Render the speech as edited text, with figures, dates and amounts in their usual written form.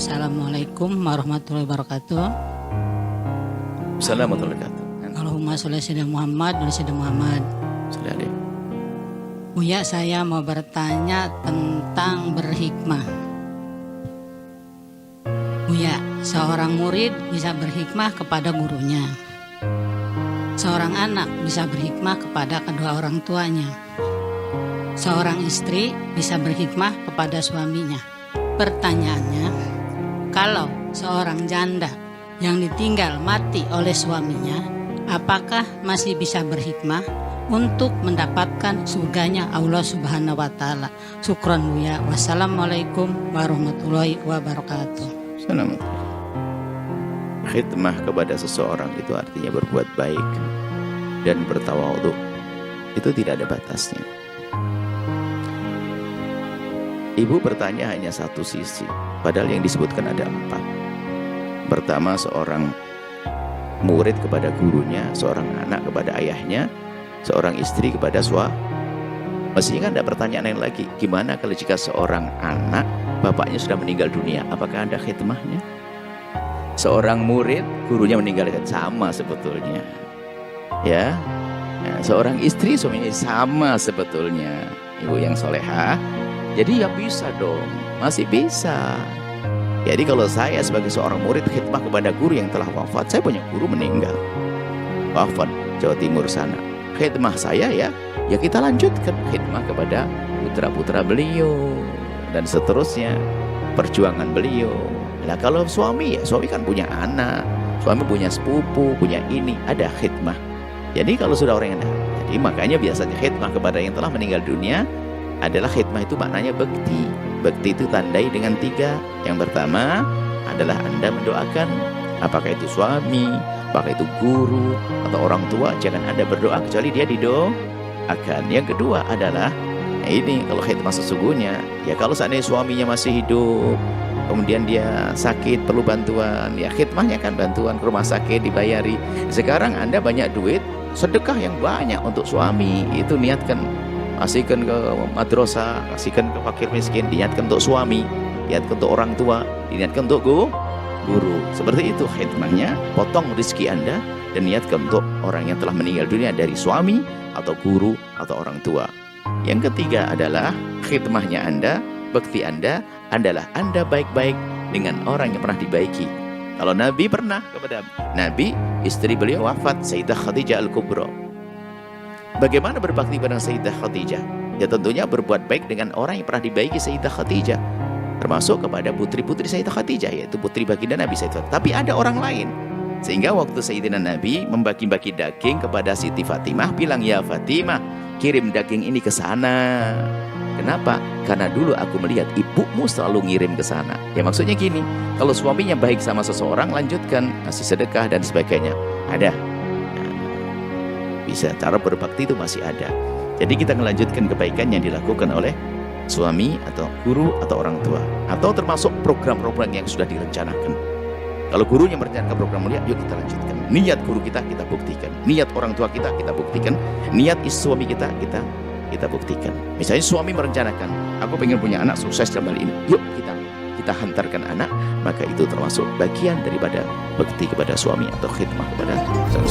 Assalamualaikum warahmatullahi wabarakatuh. Assalamualaikum warahmatullahi wabarakatuh. Allahumma sholli ala sayyidina Muhammad wa sayyidina Muhammad. Buya, saya mau bertanya tentang berhikmah. Buya, seorang murid bisa berhikmah kepada gurunya. Seorang anak bisa berhikmah kepada kedua orang tuanya. Seorang istri bisa berhikmah kepada suaminya. Pertanyaannya, kalau seorang janda yang ditinggal mati oleh suaminya, apakah masih bisa berhikmah untuk mendapatkan surganya Allah Subhanahu wa Ta'ala? Syukran Buya. Wassalamualaikum warahmatullahi wabarakatuh. Assalamualaikum. Khidmah kepada seseorang itu artinya berbuat baik dan bertawadhu. Itu tidak ada batasnya. Ibu bertanya hanya satu sisi, padahal yang disebutkan ada 4. Pertama, seorang murid kepada gurunya, seorang anak kepada ayahnya, seorang istri kepada suami. Mestinya kan ada pertanyaan lain lagi, gimana kalau jika seorang anak bapaknya sudah meninggal dunia, apakah ada khidmahnya? Seorang murid gurunya meninggalkan, sama sebetulnya, ya. Nah, seorang istri suaminya sama sebetulnya, ibu yang solehah. Jadi ya bisa dong, masih bisa. Jadi kalau saya sebagai seorang murid khidmah kepada guru yang telah wafat, saya punya guru meninggal, wafat Jawa Timur sana. Khidmah saya ya kita lanjutkan khidmah kepada putra-putra beliau dan seterusnya, perjuangan beliau. Nah kalau suami, ya suami kan punya anak, suami punya sepupu, punya ini, ada khidmah. Jadi kalau sudah orang yang jadi makanya biasanya khidmah kepada yang telah meninggal dunia adalah khidmah, itu maknanya bekti. Bekti itu tandai dengan 3. Yang pertama adalah Anda mendoakan, apakah itu suami, apakah itu guru atau orang tua, jangan Anda berdoa kecuali dia didoakan. Yang kedua adalah ini, kalau khidmah sesungguhnya ya kalau seandainya suaminya masih hidup, kemudian dia sakit perlu bantuan, ya khidmahnya kan bantuan ke rumah sakit dibayari. Sekarang Anda banyak duit, sedekah yang banyak untuk suami, itu niatkan, kasihkan ke madrasah, kasihkan ke fakir miskin, diniatkan untuk suami, diniatkan untuk orang tua, diniatkan untuk guru. Seperti itu khidmahnya, potong rezeki Anda dan niatkan untuk orang yang telah meninggal dunia dari suami atau guru atau orang tua. Yang ketiga adalah khidmahnya Anda, bekti Anda adalah Anda baik-baik dengan orang yang pernah dibaiki. Kalau Nabi pernah kepada Nabi, istri beliau wafat, Sayyidah Khadijah Al-Kubra. Bagaimana berbakti pada Sayyidah Khadijah? Ya tentunya berbuat baik dengan orang yang pernah dibaiki Sayyidah Khadijah, termasuk kepada putri-putri Sayyidah Khadijah, yaitu putri baginda Nabi Sayyidah. Tapi ada orang lain, sehingga waktu Sayyidina Nabi membagi-bagi daging kepada Siti Fatimah, bilang, ya Fatimah, kirim daging ini ke sana. Kenapa? Karena dulu aku melihat ibumu selalu ngirim ke sana. Ya maksudnya gini, kalau suaminya baik sama seseorang, lanjutkan, kasih sedekah dan sebagainya. Ada. Bisa, cara berbakti itu masih ada. Jadi kita melanjutkan kebaikan yang dilakukan oleh suami atau guru atau orang tua, atau termasuk program-program yang sudah direncanakan. Kalau gurunya merencanakan program mulia, yuk kita lanjutkan. Niat guru kita buktikan, niat orang tua kita buktikan, niat suami kita buktikan. Misalnya suami merencanakan, aku pengen punya anak sukses dalam hal ini, yuk kita hantarkan anak, maka itu termasuk bagian daripada bakti kepada suami atau khidmah kepada suami.